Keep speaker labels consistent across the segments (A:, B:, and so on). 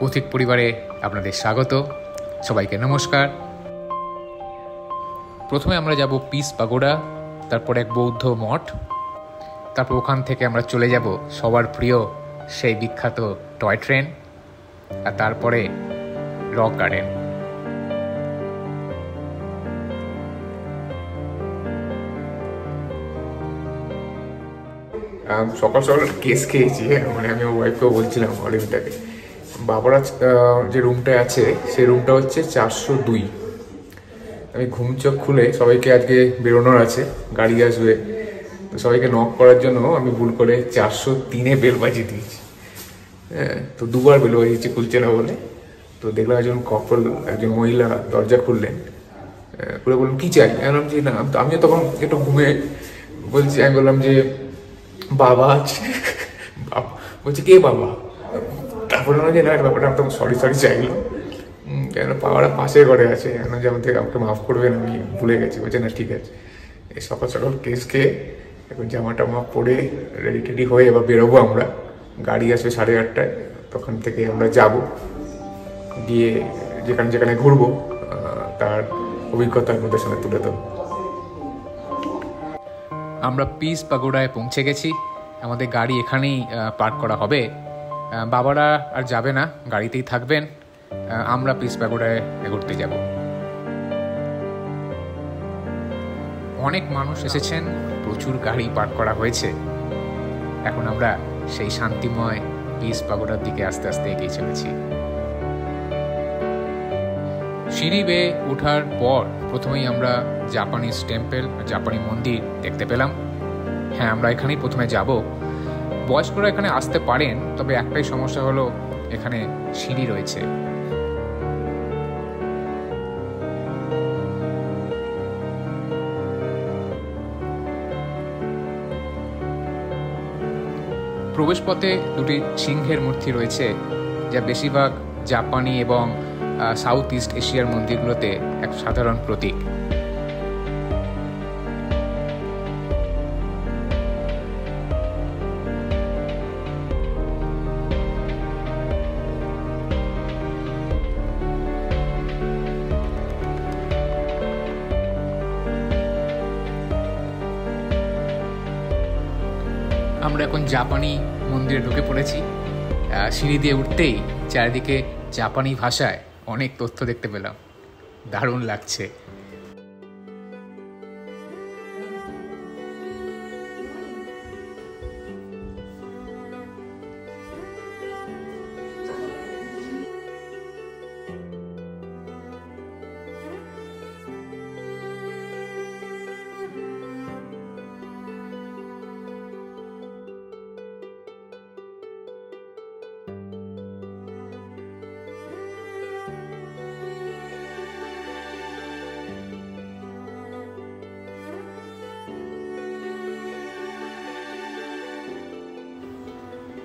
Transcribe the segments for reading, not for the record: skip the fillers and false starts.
A: পথিক পরিবারে আপনাদের স্বাগত। সবাইকে নমস্কার। প্রথমে আমরা যাব পিস পাগোডা, তারপর এক বৌদ্ধ মঠ, তারপর ওখান থেকে আমরা চলে যাব সবার প্রিয় সেই বিখ্যাত টয় ট্রেন, আর তারপরে রক গার্ডেন।
B: সকাল সকাল কেস খেয়েছি, মানে আমি ওয়াইফকেও বলছিলাম অলিভিটাকে, বাবারা যে রুমটা আছে সেই রুমটা হচ্ছে 402। আমি ঘুম চোখ খুলে সবাইকে আজকে বেরোনোর আছে, গাড়ি আসবে, তো সবাইকে নক করার জন্য আমি ভুল করে 403-এ বেল বাজিয়ে দিয়েছি। হ্যাঁ, তো দুবার বেল বাজিয়েছি, খুলছে না বলে। তো দেখলাম একজন মহিলা দরজা খুললেন, খুলে বললাম কি চাই। আমি বললাম যে না, আমিও তখন একটু ঘুমে বলছি, আমি বললাম যে বাবা আছে। বলছে কে বাবা? তারপরে যে না, ব্যাপারটা আমি তখন সরি চাইলো, কেন পাওয়াটা পাশের ঘরে আছে, কেন যে আমাকে মাফ করবেন, আমি ভুলে গেছি। বলছে না ঠিক আছে। এই সকাল সকাল কেস খেয়ে এখন জামা টামা পরে রেডি টেডি হয়ে এবার বেরোবো আমরা। গাড়ি আসবে 8:30টায়, তখন থেকে আমরা যাব, গিয়ে যেখানে ঘুরবো তার অভিজ্ঞতা আপনাদের সামনে তুলে দেবো।
A: আমরা পিস পাগোডায় পৌঁছে গেছি, আমাদের গাড়ি এখানেই পার্ক করা হবে। বাবারা আর যাবে না, গাড়িতেই থাকবেন, আমরা পিস পাগোডায় ঘুরতে যাব। অনেক মানুষ এসেছেন, প্রচুর গাড়ি পার্ক করা হয়েছে। এখন আমরা সেই শান্তিময় পিস পাগোডার দিকে আস্তে আস্তে এগিয়ে চলেছি। সিঁড়ি বেয়ে ওঠার পর প্রথমেই আমরা জাপানিজ টেম্পল, জাপানি মন্দির দেখতে পেলাম। হ্যাঁ, আমরা এখানেই প্রথমে যাব। বয়স্করা এখানে আসতে পারেন, তবে একটাই সমস্যা হলো এখানে সিঁড়ি রয়েছে। প্রবেশপথে দুটি সিংহের মূর্তি রয়েছে, যা বেশিরভাগ জাপানি এবং সাউথ ইস্ট এশিয়ার মন্দিরগুলোতে এক সাধারণ প্রতীক। আমরা এখন জাপানি মন্দিরে ঢুকে পড়েছি। সিঁড়ি দিয়ে উঠতেই চারিদিকে জাপানি ভাষায় অনেক তথ্য দেখতে পেলাম, দারুণ লাগছে।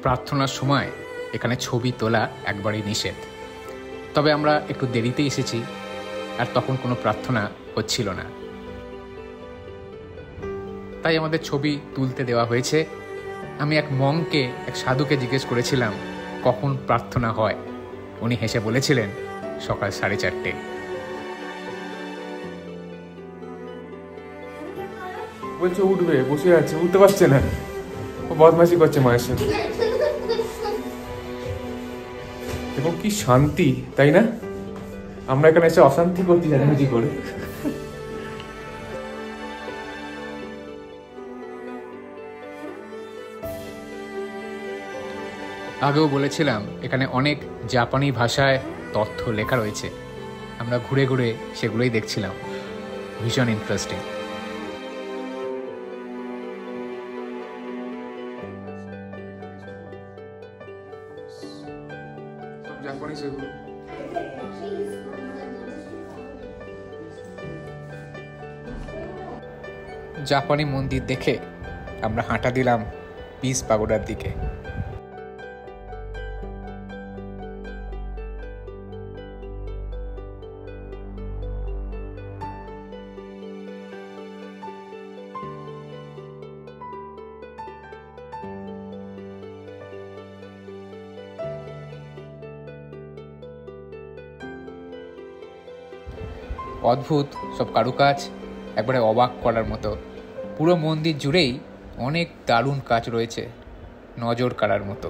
A: প্রার্থনার সময় এখানে ছবি তোলা একবারই নিষেধ, তবে আমরা একটু দেরিতে এসেছি আর তখন কোনো প্রার্থনা হচ্ছিল না, তাই আমাদের ছবি তুলতে দেওয়া হয়েছে। আমি এক সাধুকে জিজ্ঞেস করেছিলাম কখন প্রার্থনা হয়। উনি হেসে বলেছিলেন সকাল 4:30।
B: বলছে উঠবে, বসে আছে, উঠতে পারছে না, বদমাশি করছে মায়ের সাথে। এবং কি শান্তি, তাই না? আমরা এখানে এসে অশান্তি করছি জানি কি করে।
A: আগেও বলেছিলাম এখানে অনেক জাপানি ভাষায় তথ্য লেখা রয়েছে, আমরা ঘুরে ঘুরে সেগুলোই দেখছিলাম, ভীষণ ইন্টারেস্টিং। জাপানি মন্দির দেখে আমরা হাঁটা দিলাম পিস পাগোডার দিকে। অদ্ভুত সব কারুকাজ, একবারে অবাক করার মতো। পুরো মন্দির জুড়েই অনেক দারুণ কাজ রয়েছে, নজর কাড়ার মতো।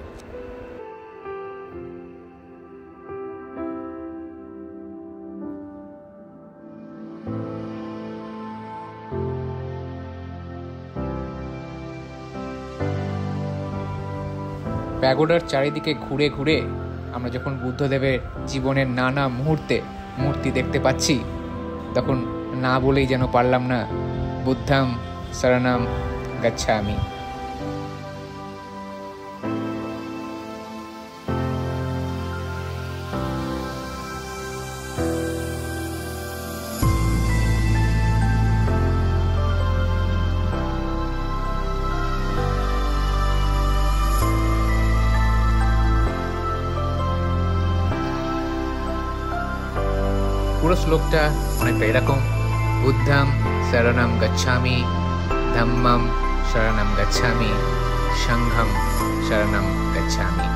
A: প্যাগোডার চারিদিকে ঘুরে ঘুরে আমরা যখন বুদ্ধদেবের জীবনের নানা মুহূর্তে মূর্তি দেখতে পাচ্ছি, তখন না বলেই যেন পারলাম না, বুদ্ধম শরণম গচ্ছামি। পুরো শ্লোকটা অনেকটা এরকম: বুদ্ধম শরণম গচ্ছামি, ধম্মম শরণম গচ্ছামি, সংঘম শরণম গচ্ছামি।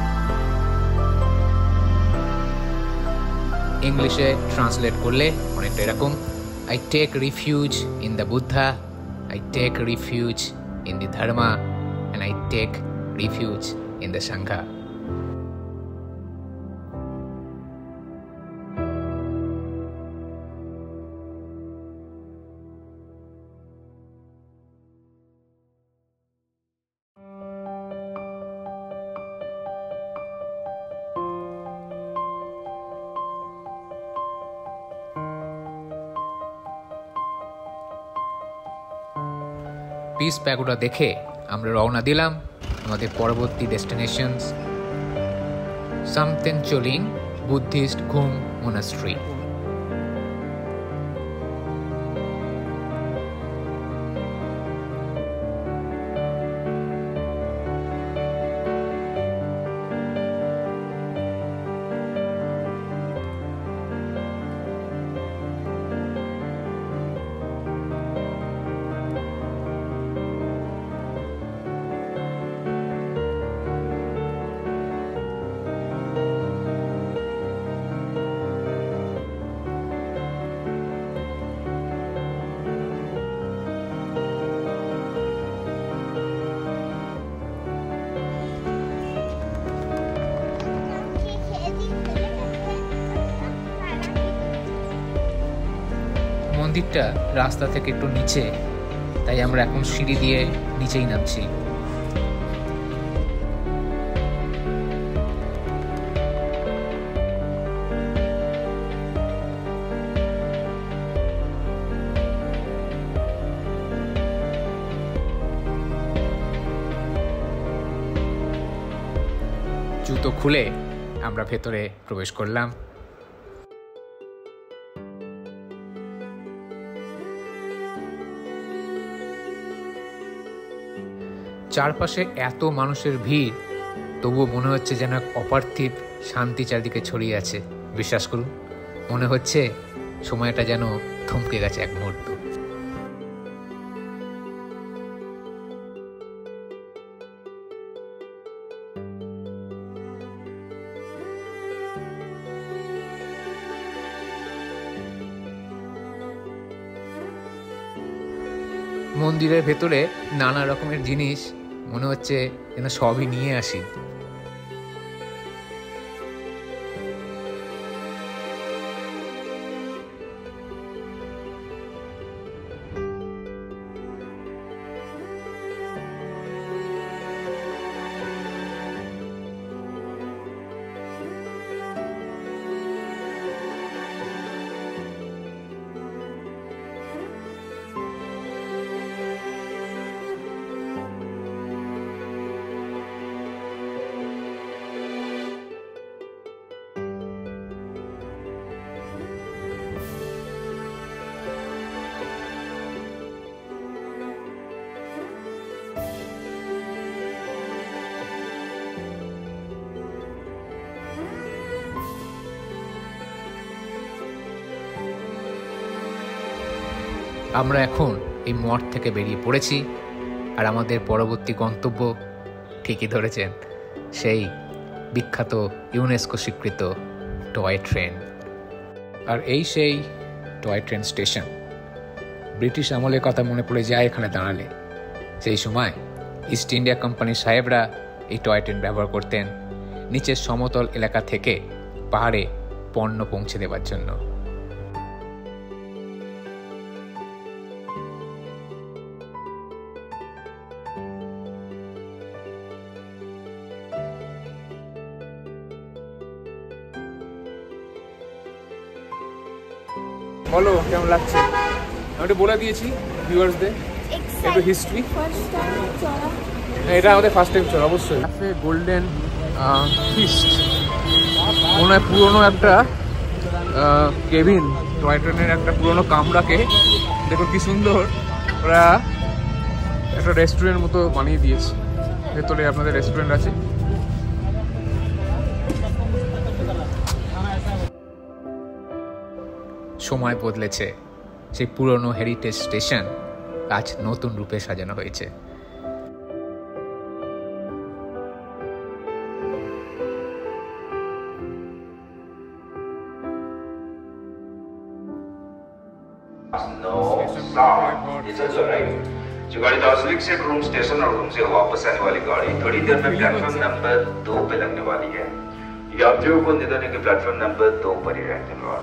A: ইংলিশে ট্রান্সলেট করলে অনেকটা এরকম: I take refuge in the Buddha, I take refuge in the Dharma, and I take refuge in the Sangha. Piece pagoda দেখে আমরা রওনা দিলাম আমাদের পরবর্তী ডেস্টিনেশনস, সামতেনচোলিং বুদ্ধিস্ট ঘুম মোনাস্ট্রি। মন্দিরটা রাস্তা থেকে একটু নিচে, তাই আমরা এখন সিঁড়ি দিয়ে নিচেই নামছি। জুতো খুলে আমরা ভেতরে প্রবেশ করলাম। চারপাশে এত মানুষের ভিড়, তবুও মনে হচ্ছে যেন এক অপার্থিব শান্তি চারদিকে ছড়িয়ে আছে। বিশ্বাস করুন, মনে হচ্ছে সময়টা যেন থমকে গেছে এক মুহূর্ত। মন্দিরের ভেতরে নানা রকমের জিনিস, মনে হচ্ছে যেন সবই নিয়ে আসি। আমরা এখন এই মঠ থেকে বেরিয়ে পড়েছি, আর আমাদের পরবর্তী গন্তব্য ঠিকই ধরেছেন, সেই বিখ্যাত ইউনেস্কো স্বীকৃত টয় ট্রেন। আর এই সেই টয় ট্রেন স্টেশন। ব্রিটিশ আমলের কথা মনে পড়ে যায় এখানে দাঁড়ালে। সেই সময় ইস্ট ইন্ডিয়া কোম্পানির সাহেবরা এই টয় ট্রেন ব্যবহার করতেন নিচের সমতল এলাকা থেকে পাহাড়ে পণ্য পৌঁছে দেওয়ার জন্য।
B: বলো কেমন লাগছে? আমি একটু বলে দিয়েছি ভিউয়ার্সদের একটু হিস্ট্রি। এটা আমাদের ফার্স্ট টাইম চল অবশ্যই। ক্যাফে গোল্ডেন ফিস্ট মনে হয় পুরোনো একটা কেবিন, টয় ট্রেনের একটা পুরোনো কামরাকে দেখো কি সুন্দর ওরা একটা রেস্টুরেন্ট মতো বানিয়ে দিয়েছে। ভেতরে আপনাদের রেস্টুরেন্ট আছে।
A: সময় বদলেছে, সেই পুরনো হেরিটেজ স্টেশন আজ নতুন রূপে সাজানো হয়েছে।
C: जो गाड़ी दार्जिलिंग से रूम स्टेशन और रूम से वापस आने वाली गाड़ी थोड़ी देर में प्लेटफॉर्म नंबर 2 पे लगने वाली है। यात्रियों को निकलने के प्लेटफॉर्म नंबर 2 पर ही रहने वाला।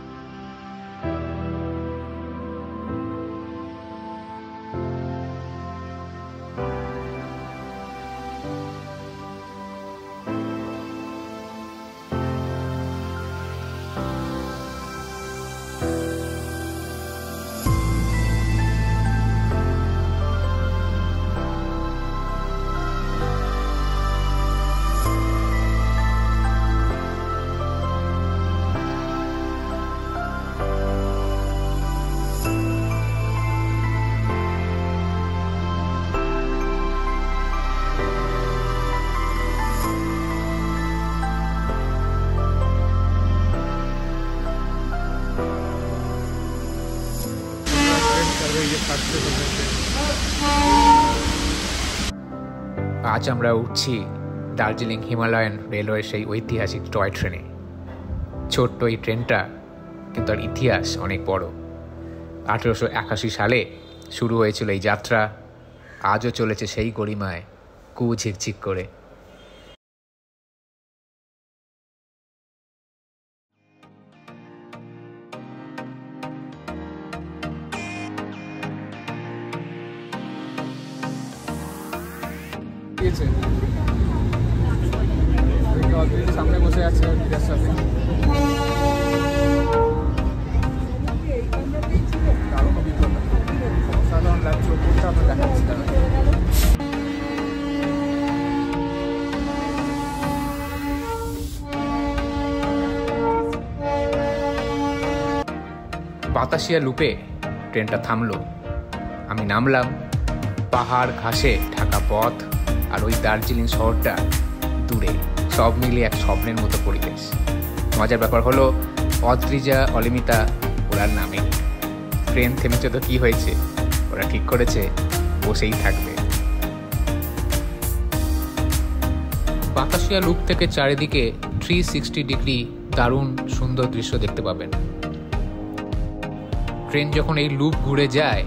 A: আজ আমরা উঠছি দার্জিলিং হিমালয়ান রেলওয়ে সেই ঐতিহাসিক টয় ট্রেনে। ছোট্ট এই ট্রেনটা কিন্তু তার ইতিহাস অনেক বড়। 1881 সালে শুরু হয়েছিল এই যাত্রা, আজও চলেছে সেই গরিমায় কু ঝিকঝিক করে।
B: সামনে বসে আছে দিদার সাথে। দারুণ অভিজ্ঞতা, অসাধারণ লাগছে। ওপরটা আমরা দেখাচ্ছি তারা।
A: বাতাসিয়া লুপে ট্রেনটা থামলো। আমি নামলাম। পাহাড় ঘাসে ঢাকা পথ আর ওই দার্জিলিং শহরটা দূরে, সব মিলিয়ে এক স্বপ্নের মতো পরিবেশ। মজার ব্যাপার হলো অদ্রিজা অলিমিতা ওরার নামে। ট্রেন থেমেছে তো কি হয়েছে, ওরা ঠিক করেছে বসেই থাকবে। বাতাসিয়া লুপ থেকে চারিদিকে 360 ডিগ্রি দারুণ সুন্দর দৃশ্য দেখতে পাবেন। ট্রেন যখন এই লুপ ঘুরে যায়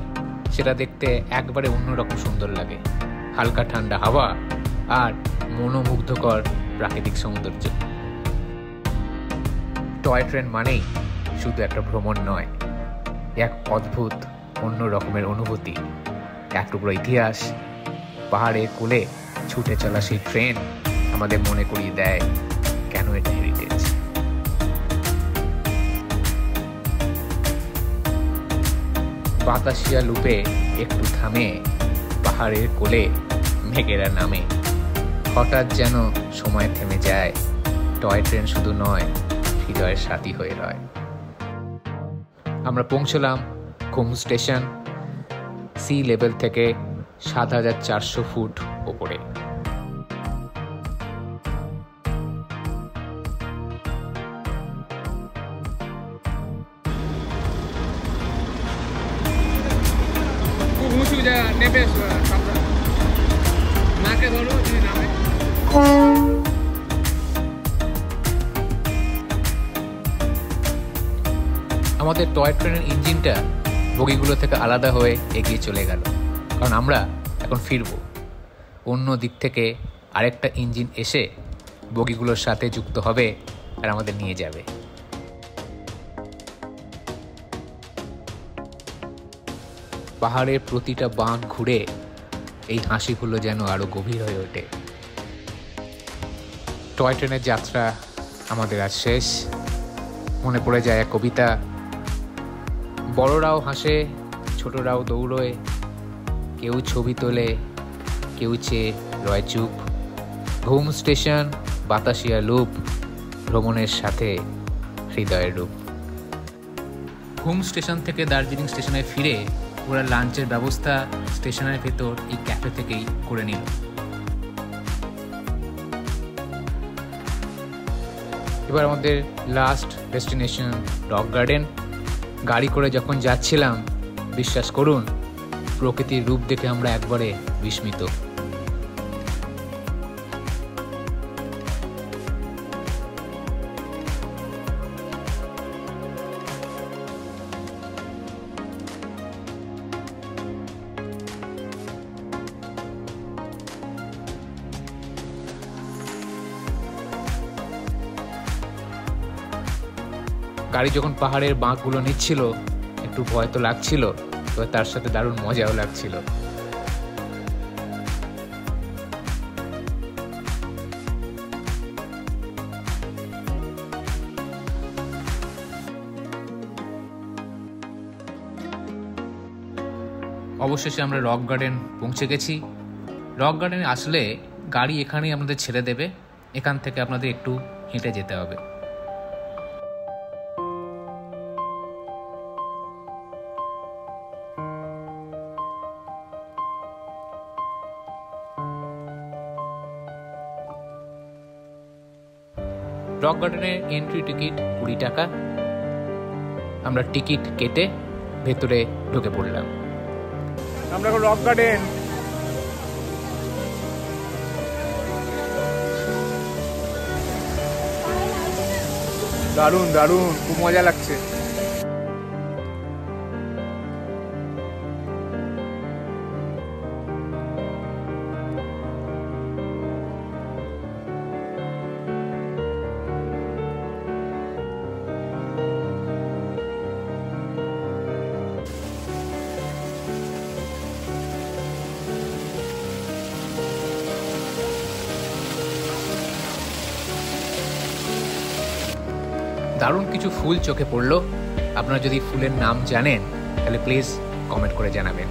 A: সেটা দেখতে একবারে অন্যরকম সুন্দর লাগে। হালকা ঠান্ডা হাওয়া আর মনোমুগ্ধকর প্রাকৃতিক সৌন্দর্য। টয় ট্রেন মানেই শুধু একটা ভ্রমণ নয়, এক অদ্ভুত অন্য রকমের অনুভূতি, এক টুকরো ইতিহাস। পাহাড়ের কোলে ছুটে চলা সেই ট্রেন আমাদের মনে করিয়ে দেয় কেন এটা হেরিটেজ। বাতাসিয়া লুপে একটু থামে, পাহাড়ের কোলে মেঘেরা নামে। হঠাৎ যেন সময় থেমে যায়। টয় ট্রেন শুধু নয়, হৃদয়ের সাথী হয়ে রয়। আমরা পৌঁছলাম খুম স্টেশন, সি লেভেল থেকে ৭,৪০০ ফুট ওপরে।
B: খুব উঁচু জায়গা, নেমে নাকে ধরো যদি নামে।
A: আমাদের টয় ট্রেনের ইঞ্জিনটা বগিগুলো থেকে আলাদা হয়ে এগিয়ে চলে গেল, কারণ আমরা এখন ফিরব। অন্য দিক থেকে আরেকটা ইঞ্জিন এসে বগিগুলোর সাথে যুক্ত হবে আর আমাদের নিয়ে যাবে। পাহাড়ের প্রতিটা বাঁক ঘুরে এই হাসিগুলো যেন আরো গভীর হয়ে ওঠে। টয় ট্রেনের যাত্রা আমাদের আজ শেষ। মনে পড়ে যায় এক কবিতা, বড়রাও হাসে, ছোটরাও দৌড়োয়, কেউ ছবি তোলে, কেউ চেয়ে রয় চুপ। ঘুম স্টেশন, বাতাসিয়া লুপ, ভ্রমণের সাথে হৃদয়ের রূপ। ঘুম স্টেশন থেকে দার্জিলিং স্টেশনে ফিরে ওরা লাঞ্চের ব্যবস্থা স্টেশনের ভেতর এই ক্যাফে থেকেই করে নিল। এবার আমাদের লাস্ট ডেস্টিনেশন রক গার্ডেন। গাড়ি করে যখন যাচ্ছিলাম, বিশ্বাস করুন, প্রকৃতির রূপ দেখে আমরা একবারে বিস্মিত। গাড়ি যখন পাহাড়ের বাঁকগুলো নিচ্ছিল, একটু ভয় তো লাগছিল, তবে তার সাথে দারুণ মজাও লাগছিল। অবশেষে আমরা রক গার্ডেন পৌঁছে গেছি। রক গার্ডেনে আসলে গাড়ি এখানেই আপনাদের ছেড়ে দেবে, এখান থেকে আপনাদের একটু হেঁটে যেতে হবে। রক গার্ডেনের এন্ট্রি টিকিট 20 টাকা। আমরা টিকিট কেটে ভেতরে ঢুকে পড়লাম।
B: আমরা রক গার্ডেন দারুণ দারুণ, খুব মজা লাগছে।
A: দারুণ কিছু ফুল চোখে পড়লো। আপনারা যদি ফুলের নাম জানেন তাহলে প্লিজ কমেন্ট করে জানাবেন।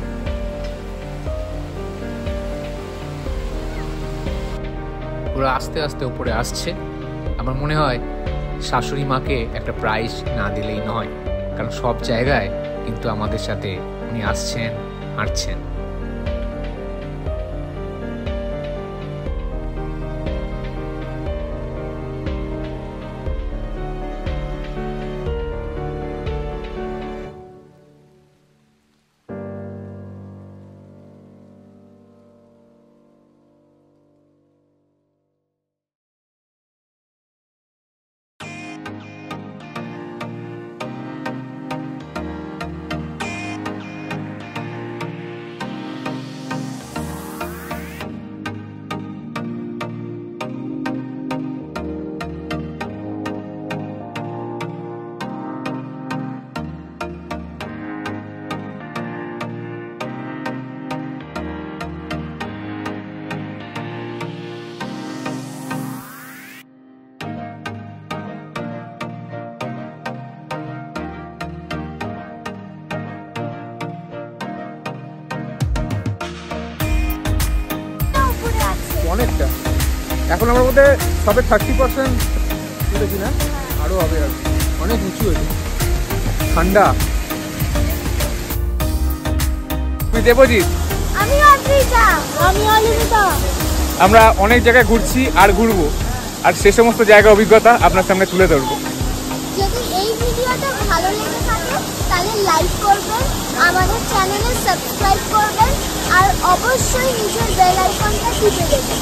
A: ওরা আস্তে আস্তে উপরে আসছে। আমার মনে হয় শাশুড়ি মাকে একটা প্রাইজ না দিলেই নয়, কারণ সব জায়গায় কিন্তু আমাদের সাথে উনি আসছেন, হাঁটছেন।
B: অনেকটা, এখন আমার মধ্যে সবে 30% তুলেছি না, আরো হবে, আর অনেক উঁচু হয়েছে, ঠান্ডা। তুমি দেবজিৎ,
D: আমি অদ্রিতা, আমি অলিভিতা।
B: আমরা অনেক জায়গায় ঘুরছি আর ঘুরবো, আর সে সমস্ত জায়গা অভিজ্ঞতা আপনার সামনে তুলে ধরবো।
D: যদি এই ভিডিওটা ভালো লেগে থাকে তাহলে লাইক করবেন, আমাদের চ্যানেলে সাবস্ক্রাইব করবেন, আর অবশ্যই নিজের বেল আইকনটা টিপে দেবেন।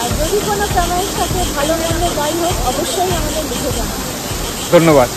D: আর যদি কোনো কমেন্ট থাকে, ভালো মন্দ যাই হোক, অবশ্যই আমাদের লিখে জানাবেন।
B: ধন্যবাদ।